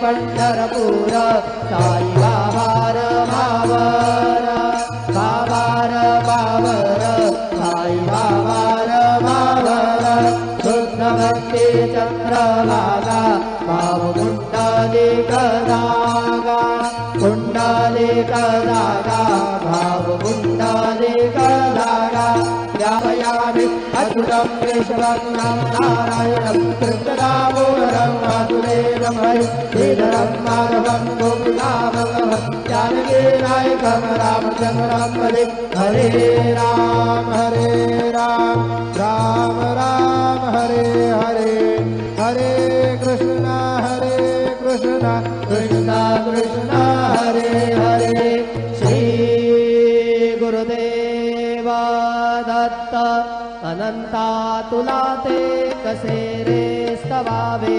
पंढरपूर साई बाबार मावर बाबार मावर साई बाबार मावर शुद्ध भक्ती चंद्रभागा भाव कुंडलिक दागा कुंडलिक दागा भाव कुंडलिक दागा ध्यायामि अच्युतं केशवं नारायणं कृष्णदामोदरं वासुदेवं हरिं श्रीधरं माधवं गोपिकावल्लभं जानकीनायकं रामचन्द्रं भजे हरे राम राम राम हरे हरे हरे कृष्ण कृष्ण कृष्ण हरे हरे श्री गुरुदेव दत्त अनंता तुला ते कसे रे स्तवावे